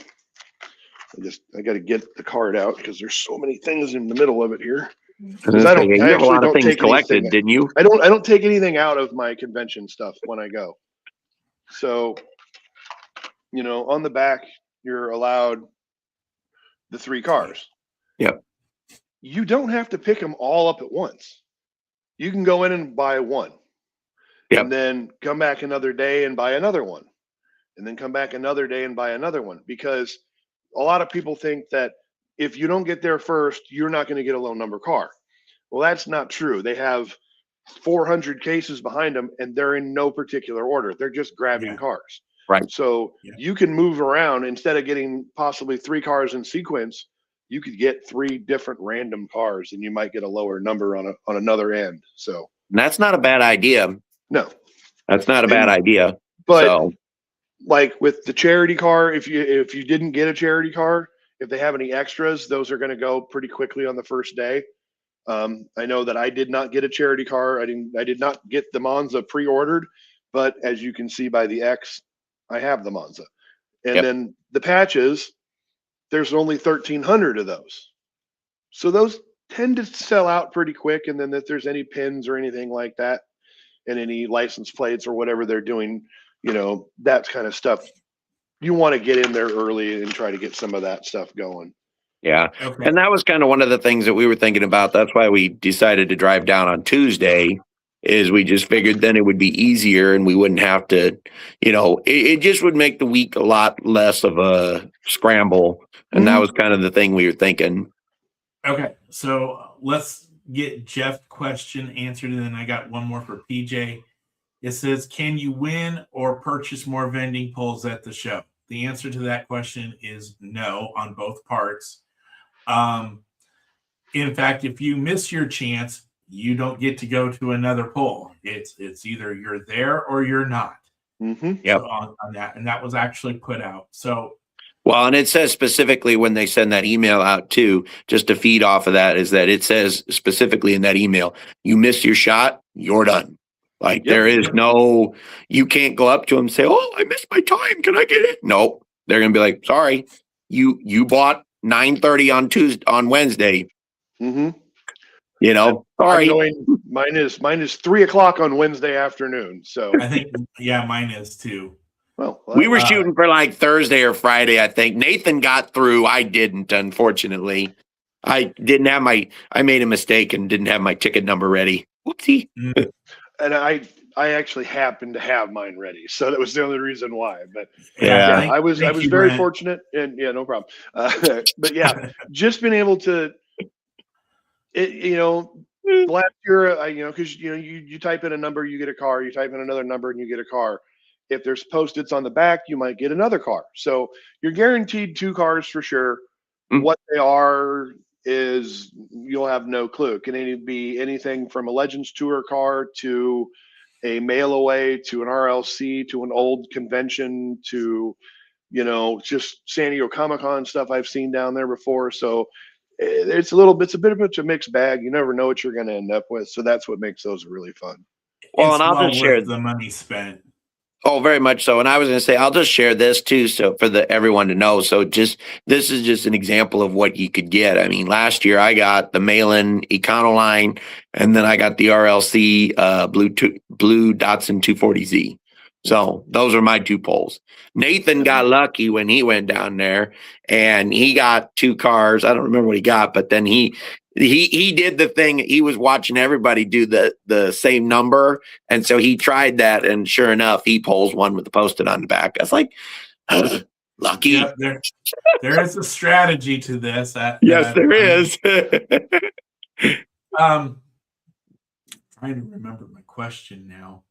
S2: I got to get the card out because there's so many things in the middle of it here.
S3: You have a lot of things collected, didn't you?
S2: I don't take anything out of my convention stuff when I go. So, on the back, you're allowed the 3 cars.
S3: Yep.
S2: You don't have to pick them all up at once. You can go in and buy one. Yep. And then come back another day and buy another one. And then come back another day and buy another one. Because a lot of people think that if you don't get there first, you're not going to get a low number car. Well, that's not true. They have 400 cases behind them and they're in no particular order. They're just grabbing cars.
S3: Right.
S2: So you can move around. Instead of getting possibly 3 cars in sequence, you could get 3 different random cars and you might get a lower number on another end. So
S3: that's not a bad idea.
S2: No,
S3: that's not a bad idea.
S2: But like with the charity car, if you didn't get a charity car, if they have any extras, those are going to go pretty quickly on the first day. I know that I did not get a charity car. I did not get the Monza pre-ordered, but as you can see by the X, I have the Monza. And then the patches, there's only 1,300 of those. So those tend to sell out pretty quick. And then if there's any pins or anything like that, and any license plates or whatever they're doing, that kind of stuff, you want to get in there early and try to get some of that stuff going.
S3: Yeah. Okay. And that was kind of one of the things that we were thinking about. That's why we decided to drive down on Tuesday, is we just figured then it would be easier and we wouldn't have to, it just would make the week a lot less of a scramble. And that was kind of the thing we were thinking.
S1: Okay. So let's get Jeff's question answered. And then I got one more for PJ. It says, can you win or purchase more vending poles at the show? The answer to that question is no on both parts. In fact, if you miss your chance, you don't get to go to another pole. It's either you're there or you're not.
S3: Yep.
S1: So on that, and that was actually put out. So,
S3: well, and it says specifically when they send that email out too, just to feed off of that, is that it says specifically in that email, you miss your shot, you're done. Like there is no, you can't go up to them and say, oh, I missed my time. Can I get it? Nope. They're going to be like, sorry, you bought 9:30 on Wednesday. Sorry.
S2: Mine is 3 o'clock on Wednesday afternoon. So
S1: I think, mine is too.
S2: Well,
S3: we were shooting for like Thursday or Friday, I think. Nathan got through. I didn't, unfortunately. I made a mistake and didn't have my ticket number ready. Whoopsie.
S2: And I actually happened to have mine ready, so that was the only reason why. But I was very fortunate, and no problem. But just being able to, last year, because you type in a number, you get a car. You type in another number, and you get a car. If there's Post-its on the back, you might get another car. So you're guaranteed 2 cars for sure. What they are is you'll have no clue. Can it be anything from a Legends Tour car to a mail away to an RLC, to an old convention, to, just San Diego Comic-Con stuff I've seen down there before. So it's a bit of a mixed bag. You never know what you're going to end up with. So that's what makes those really fun.
S3: Well,
S1: It's
S3: and I'll
S1: well
S3: just share
S1: worth the money spent.
S3: Oh, very much so. And I was going to say, I'll just share this too, so for everyone to know. So this is just an example of what you could get. I mean, last year I got the mail-in Econoline, and then I got the RLC Blue Datsun 240Z. So those are my 2 polls. Nathan got lucky when he went down there, and he got 2 cars. I don't remember what he got, but then he did the thing. He was watching everybody do the same number, and so he tried that, and sure enough, he pulls one with the Post-it on the back. I was like, lucky.
S1: Yep, there is a strategy to this.
S3: Yes, there is.
S1: Trying to remember my question now.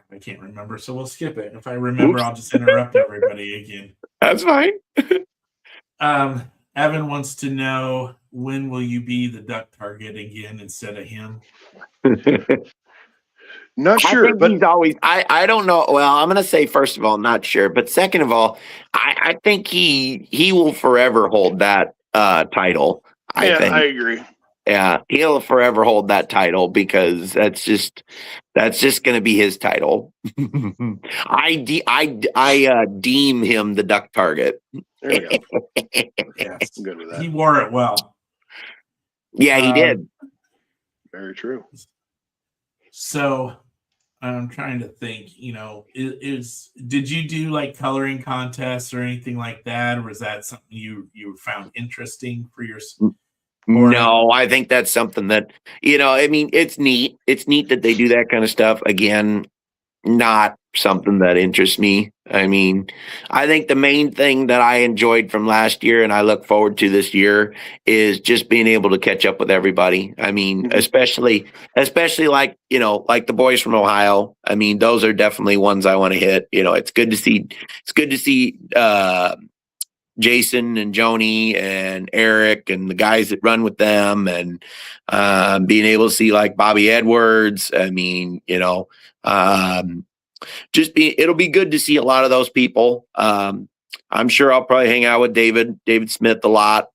S1: I can't remember, so we'll skip it. If I remember, I'll just interrupt everybody again.
S3: That's fine.
S1: Evan wants to know, when will you be the duck target again instead of him?
S2: Not sure, but
S3: he's always. I don't know. Well, I'm going to say first of all, not sure, but second of all, I think he will forever hold that title. I think.
S2: I agree.
S3: Yeah, he'll forever hold that title because that's just going to be his title. I deem him the duck target.
S2: There we go.
S1: Yes.
S2: I'm good with that.
S1: He wore it well.
S3: Yeah, he did.
S2: Very true.
S1: So I'm trying to think, did you do like coloring contests or anything like that? Or was that something you found interesting for your?
S3: No, I think that's something that, I mean, it's neat. It's neat that they do that kind of stuff. Again, not something that interests me. I mean, I think the main thing that I enjoyed from last year and I look forward to this year is just being able to catch up with everybody. I mean, especially like, like the boys from Ohio. I mean, those are definitely ones I want to hit. It's good to see Jason and Joni and Eric and the guys that run with them, and being able to see like Bobby Edwards. I mean, it'll be good to see a lot of those people. I'm sure I'll probably hang out with David Smith a lot.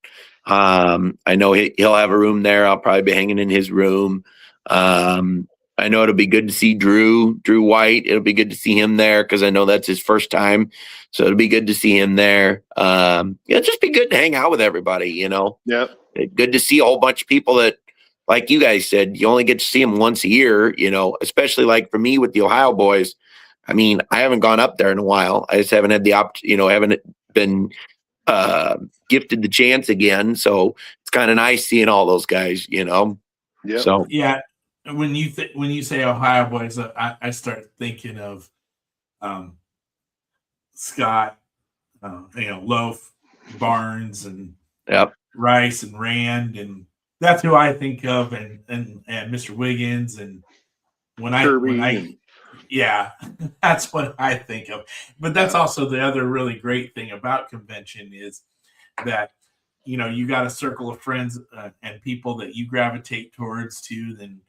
S3: I know he'll have a room there. I'll probably be hanging in his room. I know it'll be good to see Drew White. It'll be good to see him there because I know that's his first time. So it'll be good to see him there. It'll just be good to hang out with everybody,
S2: Yeah.
S3: Good to see a whole bunch of people that, like you guys said, you only get to see them once a year, especially like for me with the Ohio boys. I mean, I haven't gone up there in a while. I just haven't had the haven't been gifted the chance again. So it's kind of nice seeing all those guys,
S2: Yeah.
S3: So
S1: yeah. When you say Ohio boys, I start thinking of Scott, Loaf, Barnes, and Rice and Rand, and that's who I think of, and Mr. Wiggins, and yeah, that's what I think of. But that's also the other really great thing about convention is that you got a circle of friends and people that you gravitate towards too. Then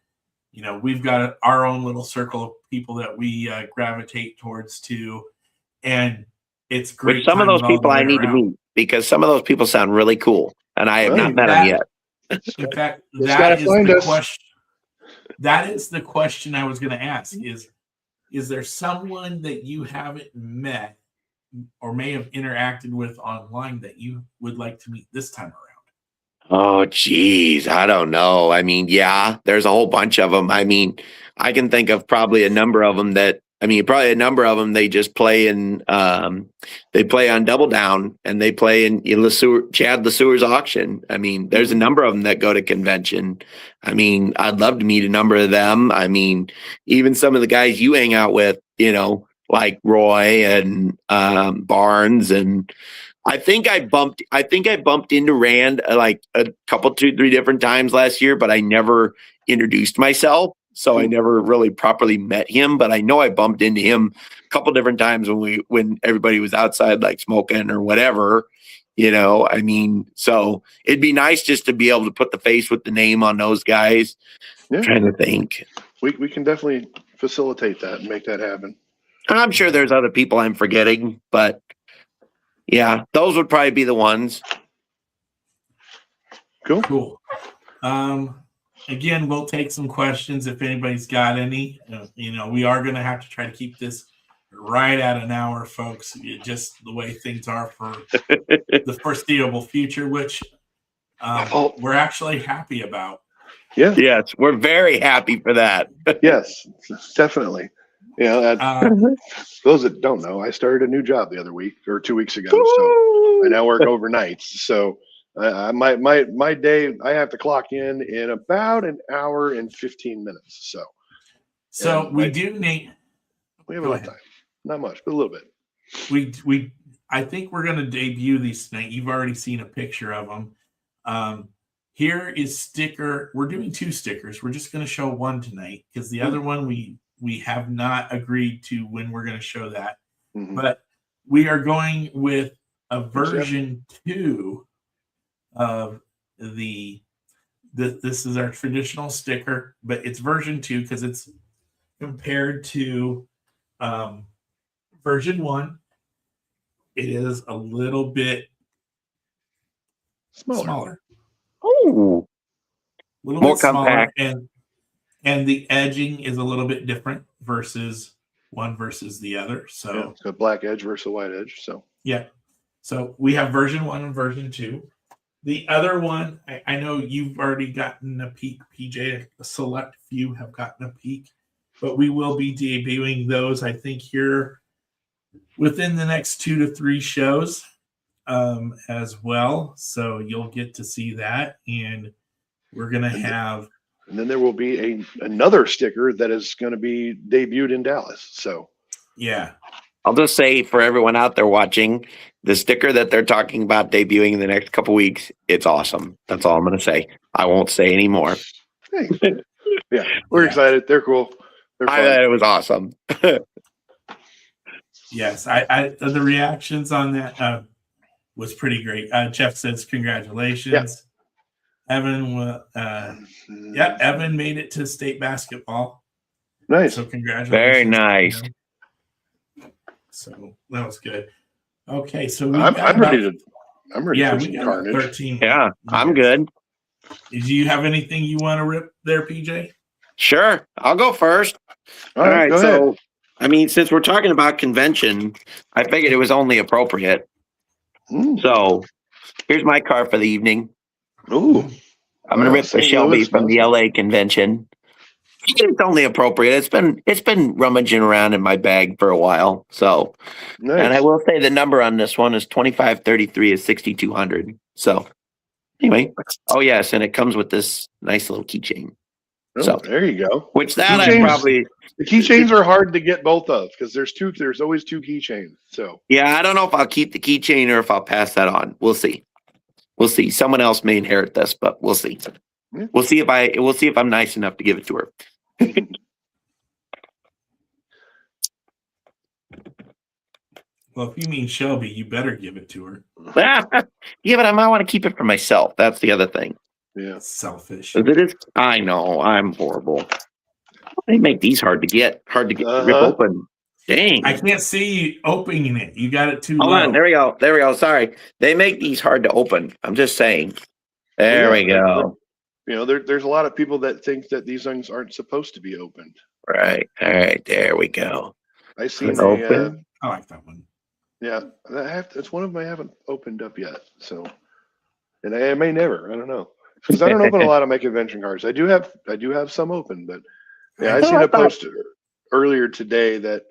S1: we've got our own little circle of people that we gravitate towards too, and it's great.
S3: Which some of those people I need to meet because some of those people sound really cool, and I have not met them yet.
S1: In fact, that is the question. That is the question I was going to ask: is there someone that you haven't met or may have interacted with online that you would like to meet this time around?
S3: Oh, geez. I don't know. I mean, yeah, there's a whole bunch of them. I mean, I can think of probably a number of them they just play in, they play on Double Down and they play in Chad LeSueur's auction. I mean, there's a number of them that go to convention. I mean, I'd love to meet a number of them. I mean, even some of the guys you hang out with, like Roy and Barnes, and I think I bumped into Rand like a couple, 2-3 different times last year, but I never introduced myself. So I never really properly met him, but I know I bumped into him a couple different times when everybody was outside, like smoking or whatever, I mean, so it'd be nice just to be able to put the face with the name on those guys.
S2: Yeah.
S3: Trying to think.
S2: We can definitely facilitate that and make that happen.
S3: I'm sure there's other people I'm forgetting, but yeah, those would probably be the ones.
S2: Cool.
S1: Again, we'll take some questions if anybody's got any. We are going to have to try to keep this right at an hour, folks. Just the way things are for the foreseeable future, which we're actually happy about.
S2: Yeah.
S3: Yes, we're very happy for that.
S2: Yes, definitely. Those that don't know, I started a new job the other week or 2 weeks ago. So I now work overnights. So my day, I have to clock in about an hour and 15 minutes. So
S1: we do need.
S2: We have a little time, not much, but a little bit.
S1: I think we're going to debut these tonight. You've already seen a picture of them. Here is sticker. We're doing 2 stickers. We're just going to show one tonight because the other one we have not agreed to when we're going to show that. Mm-hmm. But we are going with a version 2 of this is our traditional sticker, but it's version 2 because it's compared to version 1. It is a little bit smaller.
S3: Oh,
S1: a little
S3: more
S1: bit smaller,
S3: compact.
S1: and the edging is a little bit different versus one versus the other. So
S2: yeah, it's got black edge versus white edge. So
S1: yeah. So we have version 1 and version 2. The other one, I know you've already gotten a peek, PJ. A select few have gotten a peek, but we will be debuting those, I think, here within the next 2 to 3 shows as well. So you'll get to see that, and we're going to have.
S2: And then there will be another sticker that is going to be debuted in Dallas. So
S1: yeah.
S3: I'll just say for everyone out there watching, the sticker that they're talking about debuting in the next couple weeks, it's awesome. That's all I'm going to say. I won't say any more.
S2: Thanks. Yeah, we're excited. They're cool. They're fun.
S3: I thought it was awesome.
S1: Yes, I the reactions on that was pretty great. Jeff says congratulations. Yeah. Evan made it to state basketball.
S2: Nice.
S1: So congratulations.
S3: Very nice.
S1: So that was good. Okay, so
S2: I'm ready for some carnage.
S1: 13.
S3: Yeah, I'm good.
S1: Do you have anything you want to rip there, PJ?
S3: Sure, I'll go first.
S2: All right, go ahead.
S3: I mean, since we're talking about convention, I figured it was only appropriate. So here's my car for the evening.
S2: Ooh.
S3: I'm going to rip the Shelby from the LA convention. It's only appropriate. It's been rummaging around in my bag for a while. So, nice. And I will say the number on this one is 2533 is 6200. So anyway, oh yes, and it comes with this nice little keychain.
S2: Oh, so there you go.
S3: Which that I probably
S2: the keychains are hard to get both of because there's always 2 keychains. So
S3: yeah, I don't know if I'll keep the keychain or if I'll pass that on. We'll see. Someone else may inherit this, but we'll see. Yeah. We'll see if I'm nice enough to give it to her.
S1: Well, if you mean Shelby, you better give it to her.
S3: Yeah, but I might want to keep it for myself. That's the other thing.
S2: Yeah,
S1: selfish.
S3: It is. I know. I'm horrible. They make these hard to get rip open. Dang.
S1: I can't see you opening it. You got it too
S3: low.
S1: Hold
S3: on. There we go. Sorry. They make these hard to open. I'm just saying. There we go.
S2: You know, there's a lot of people that think that these things aren't supposed to be opened.
S3: Right. All right. There we go.
S2: I seen
S1: open. I like that one.
S2: Yeah, it's one of them I haven't opened up yet. So, and I may never. I don't know because I don't open a lot of my convention cards. I do have some open, but yeah, I seen a post earlier today that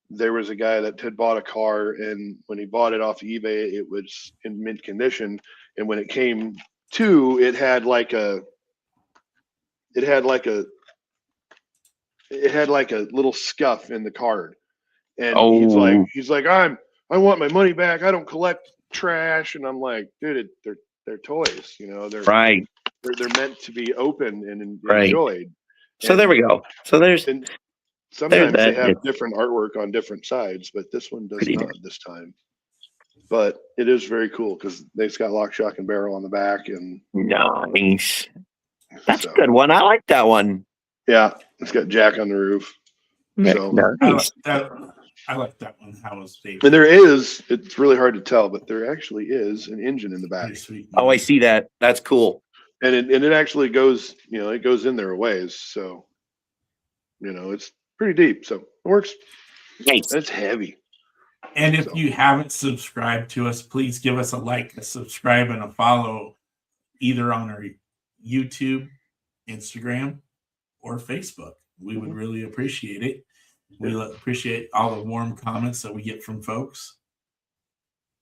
S2: there was a guy that had bought a car, and when he bought it off eBay, it was in mint condition, and when it came to, it had like a little scuff in the card, and he's like I want my money back. I don't collect trash, and I'm like, dude, they're toys, you know. They're
S3: right.
S2: They're meant to be opened and
S3: right.
S2: enjoyed.
S3: So there we go. So
S2: sometimes they have different artwork on different sides, but this one does not this time. But it is very cool because they've got lock, shock, and barrel on the back, and
S3: nice. That's a good one. I like that one.
S2: Yeah, it's got jack on the roof. So,
S3: Nice.
S1: I like that one. How was Dave?
S2: and there is, it's really hard to tell, but there actually is an engine in the back.
S1: Pretty sweet.
S3: Oh, I see that. That's cool.
S2: And it actually goes, it goes in there a ways. So, it's pretty deep. So it works.
S3: Nice.
S2: It's heavy.
S1: And if you haven't subscribed to us, please give us a like, a subscribe, and a follow either on our YouTube, Instagram, or Facebook. We would really appreciate it. We appreciate all the warm comments that we get from folks.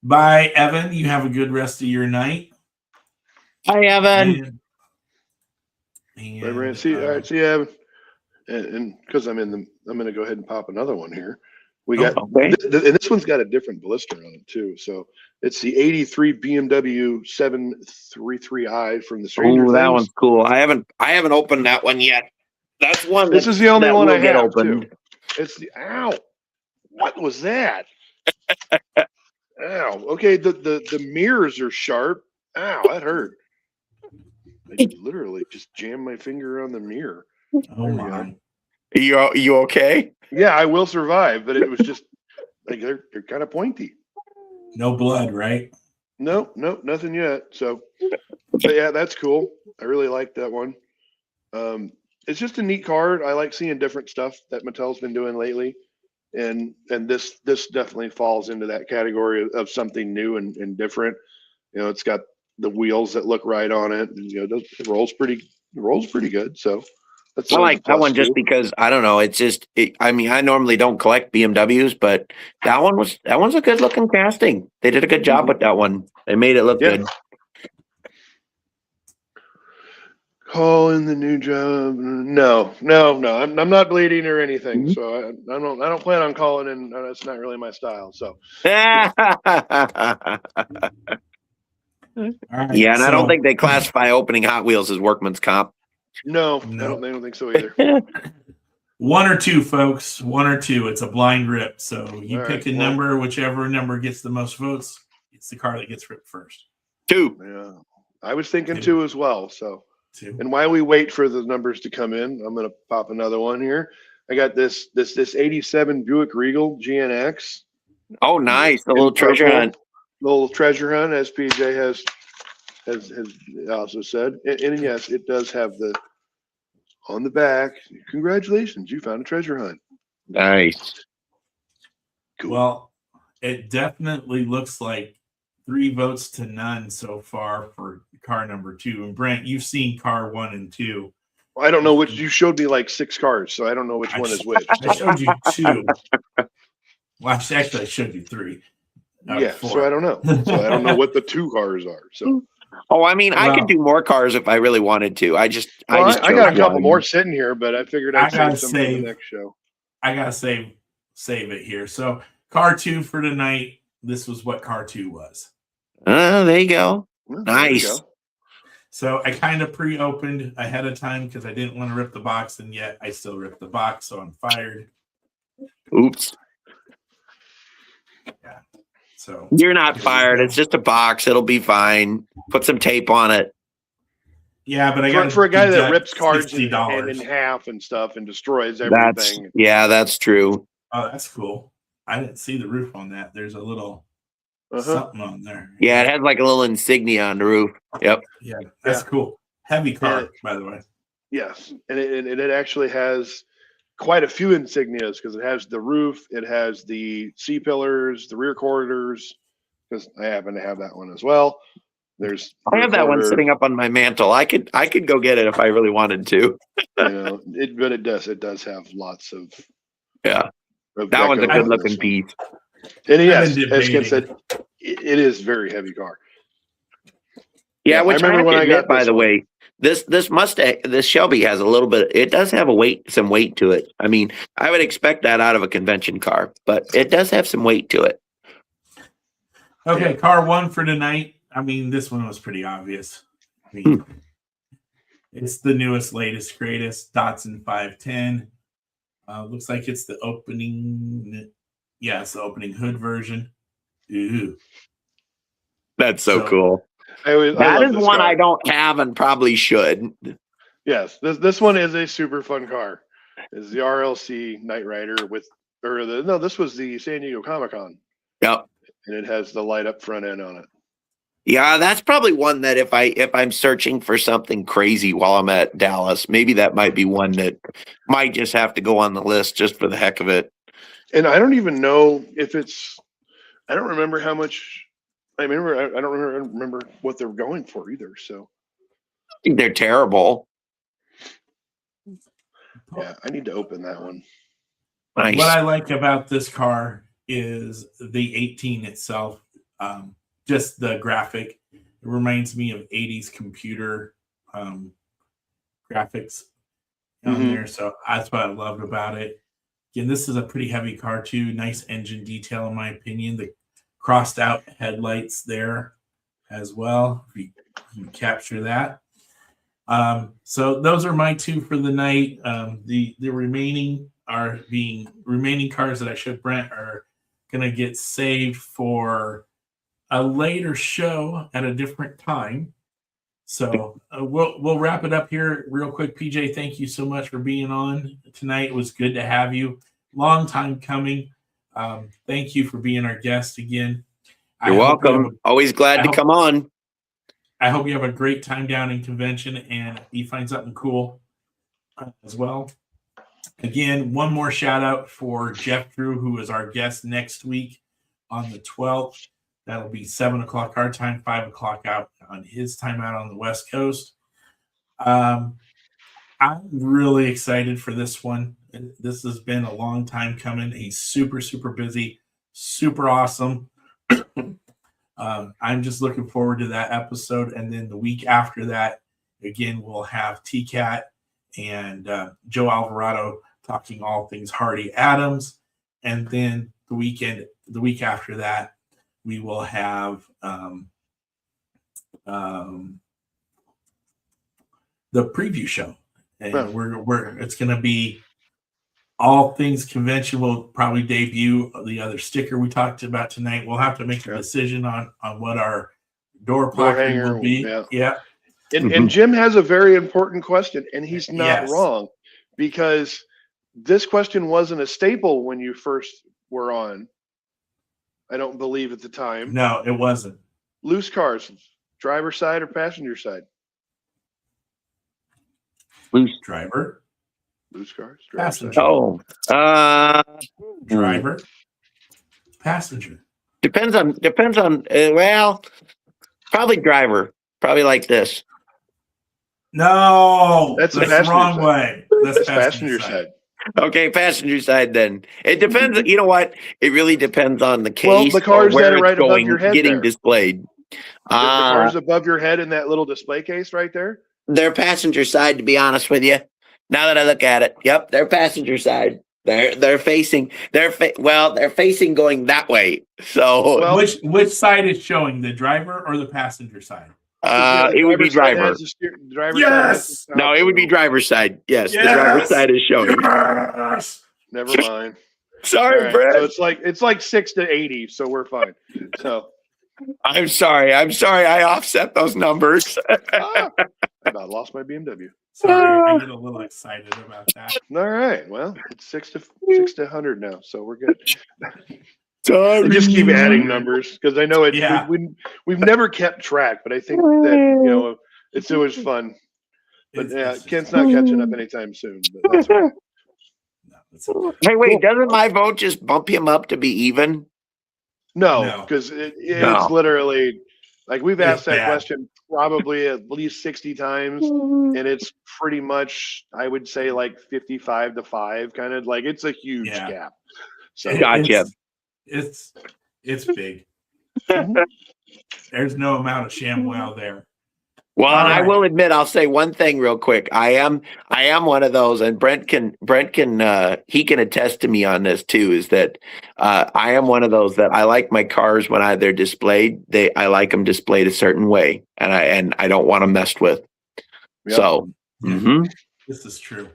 S1: Bye, Evan. You have a good rest of your night.
S3: Hi, Evan.
S2: Bye, Brent. See you, Evan. And because I'm going to go ahead and pop another one here. We got, and this one's got a different blister on it too. So it's the 83 BMW 733i from the Stranger
S3: Things. That one's cool. I haven't opened that one yet. That's one.
S2: This is the only one I have
S3: opened.
S2: too. It's the ow. What was that? Ow. Okay, the mirrors are sharp. Ow, that hurt. I literally just jammed my finger on the mirror.
S1: Oh my.
S3: You okay?
S2: Yeah, I will survive, but it was just like they're kind of pointy.
S1: No blood, right?
S2: No, nothing yet. So, but yeah, that's cool. I really like that one. It's just a neat card. I like seeing different stuff that Mattel's been doing lately, and this definitely falls into that category of something new and different. It's got the wheels that look right on it, and it rolls pretty good. So.
S3: I like that one just because I don't know. It's just, I normally don't collect BMWs, but that one's a good looking casting. They did a good job with that one. They made it look good.
S2: Call in the new job. No. I'm not bleeding or anything. So I don't plan on calling in. That's not really my style. So.
S3: Right, yeah, and I don't think they classify opening Hot Wheels as workman's comp.
S2: No. I don't think so either.
S1: One or two, folks. One or two. It's a blind rip. So you
S2: All
S1: pick
S2: right,
S1: a number. Whichever number gets the most votes, it's the car that gets ripped first.
S3: 2.
S2: Yeah. I was thinking 2 as well. So.
S1: 2.
S2: And while we wait for the numbers to come in, I'm going to pop another one here. I got this 87 Buick Regal GNX.
S3: Oh, nice. The little treasure hunt.
S2: Little treasure hunt, as PJ has also said. And yes, it does have on the back, congratulations, you found a treasure hunt.
S3: Nice.
S2: Cool.
S1: Well, it definitely looks like 3 votes to none so far for car number 2. And Brent, you've seen car 1 and 2.
S2: I don't know which. You showed me like 6 cars, so I don't know which one is which.
S1: I showed you 2. Well, actually, I showed you 3.
S2: Yeah,
S1: 4.
S2: so I don't know. So I don't know what the 2 cars are. So.
S3: Oh, I could do more cars if I really wanted to. I
S2: got a couple more sitting here, but I figured I'd save some for the next show.
S1: I gotta save it here. So car 2 for tonight. This was what car 2 was.
S3: There you go.
S2: Well,
S3: nice.
S1: So I kind of pre-opened ahead of time because I didn't want to rip the box, and yet I still ripped the box, so I'm fired.
S3: Oops.
S1: Yeah. So
S3: you're not fired. It's just a box. It'll be fine. Put some tape on it.
S1: Yeah, but I got
S2: for a guy that rips cards in
S1: $60
S2: half and stuff and destroys everything.
S3: That's true.
S1: Oh, that's cool. I didn't see the roof on that. There's a little something on there.
S3: Yeah, it has like a little insignia on the roof. Yep.
S1: Yeah, that's cool. Heavy car, by the way.
S2: Yes, and it actually has quite a few insignias because it has the roof, it has the C-pillars, the rear quarters, because I happen to have that one as well. I
S3: have that one sitting up on my mantle. I could go get it if I really wanted to.
S2: But it does have lots of
S3: that one's a good looking piece.
S2: And yes, as Ken said, it is very heavy car.
S3: Yeah, which I remember when I got, by the way, this Shelby has a little bit. It does have some weight to it. I mean, I would expect that out of a convention car, but it does have some weight to it.
S1: Okay, car 1 for tonight. I mean, this one was pretty obvious. I mean, it's the newest, latest, greatest Datsun 510. Looks like it's the opening. Yeah, it's the opening hood version. Ooh.
S3: That's so cool. That is one I don't have and probably should.
S2: Yes, this one is a super fun car. Is the RLC Knight Rider this was the San Diego Comic-Con,
S3: Yep.
S2: and it has the light up front end on it.
S3: Yeah, that's probably one that if I'm searching for something crazy while I'm at Dallas, maybe that might be one that might just have to go on the list just for the heck of it.
S2: And I don't even know if I don't remember how much. I don't remember what they're going for either. So
S3: I think they're terrible.
S2: yeah, I need to open that one.
S3: Nice.
S1: What I like about this car is the 18 itself. Just the graphic. It reminds me of 80s computer graphics on there. So that's what I loved about it. Again, this is a pretty heavy car too. Nice engine detail, in my opinion. The crossed out headlights there as well. If you can capture that. So those are my two for the night. The remaining cars that I showed Brent are gonna get saved for a later show at a different time. So we'll wrap it up here real quick. PJ, thank you so much for being on tonight. It was good to have you. Long time coming. Thank you for being our guest again.
S3: You're welcome. Always glad to come on.
S1: I hope you have a great time down in convention and you find something cool as well. Again, one more shout out for Jeff Drew, who is our guest next week on the 12th. That'll be 7 o'clock our time, 5 o'clock out on his time out on the West Coast. I'm really excited for this one. This has been a long time coming. He's super, super busy, super awesome. I'm just looking forward to that episode. And then the week after that, again, we'll have T-Cat and Joe Alvarado talking all things Hardy Adams. And then the week after that, we will have the preview show, and it's going to be all things convention. We'll probably debut the other sticker we talked about tonight. We'll have to make a decision on what our door placard will be. Yeah.
S2: And Jim has a very important question, and he's not wrong, because this question wasn't a staple when you first were on. I don't believe at the time.
S1: No, it wasn't.
S2: Loose cars, driver side or passenger side?
S3: Loose
S1: driver.
S2: Loose cars,
S1: passenger.
S3: Oh,
S1: driver, passenger.
S3: Depends on. Well, probably driver. Probably like this.
S1: No, that's the wrong way. That's
S2: passenger side.
S3: Okay, passenger side then. It depends. You know what? It really depends on the case.
S2: Well, the cars that are right above
S3: going,
S2: your head
S3: getting
S2: there.
S3: displayed.
S2: The cars above your head in that little display case right there?
S3: They're passenger side, to be honest with you. Now that I look at it, yep, they're passenger side. They're facing going that way. So
S1: which side is showing, the driver or the passenger side?
S3: It would be driver.
S1: Yes.
S3: No, it would be driver's side. Yes, the driver's side is showing.
S1: Yes.
S2: Never mind.
S3: Sorry,
S2: right,
S3: Brett.
S2: So it's like 6 to 80, so we're fine. So
S3: I'm sorry. I offset those numbers.
S2: I about lost my BMW.
S1: Sorry, I get a little excited about that.
S2: All right. Well, it's 6 to 100 now, so we're good.
S3: Sorry.
S2: Just keep adding numbers because I know we've never kept track, but I think that it's always fun. But Kent's not catching up anytime soon. But that's right.
S3: Hey, wait! Doesn't my vote just bump him up to be even?
S2: No, because it's literally like we've asked that question probably at least 60 times, and it's pretty much, I would say, like 55 to 5, kind of like it's a huge gap. So
S3: gotcha.
S1: It's big. There's no amount of ShamWow there.
S3: Well, I will admit, I'll say one thing real quick. I am one of those, and Brent can he can attest to me on this too. Is that I am one of those that I like my cars when they're displayed. I like them displayed a certain way, and I don't want them messed with. Yep. So
S1: this is true.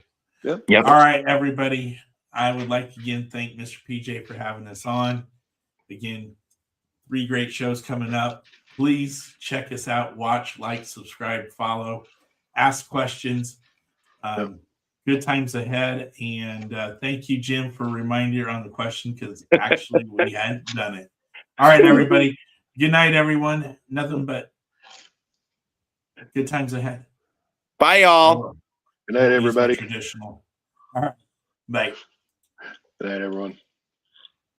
S2: Yep.
S1: All right, everybody. I would like to again thank Mr. PJ for having us on. Again, 3 great shows coming up. Please check us out. Watch, like, subscribe, follow, ask questions. Good times ahead. And thank you, Jim, for reminder on the question, because actually we hadn't done it. All right, everybody. Good night, everyone. Nothing but good times ahead.
S3: Bye, y'all.
S2: Good night, everybody.
S1: Traditional. All right. Bye.
S2: Good night, everyone.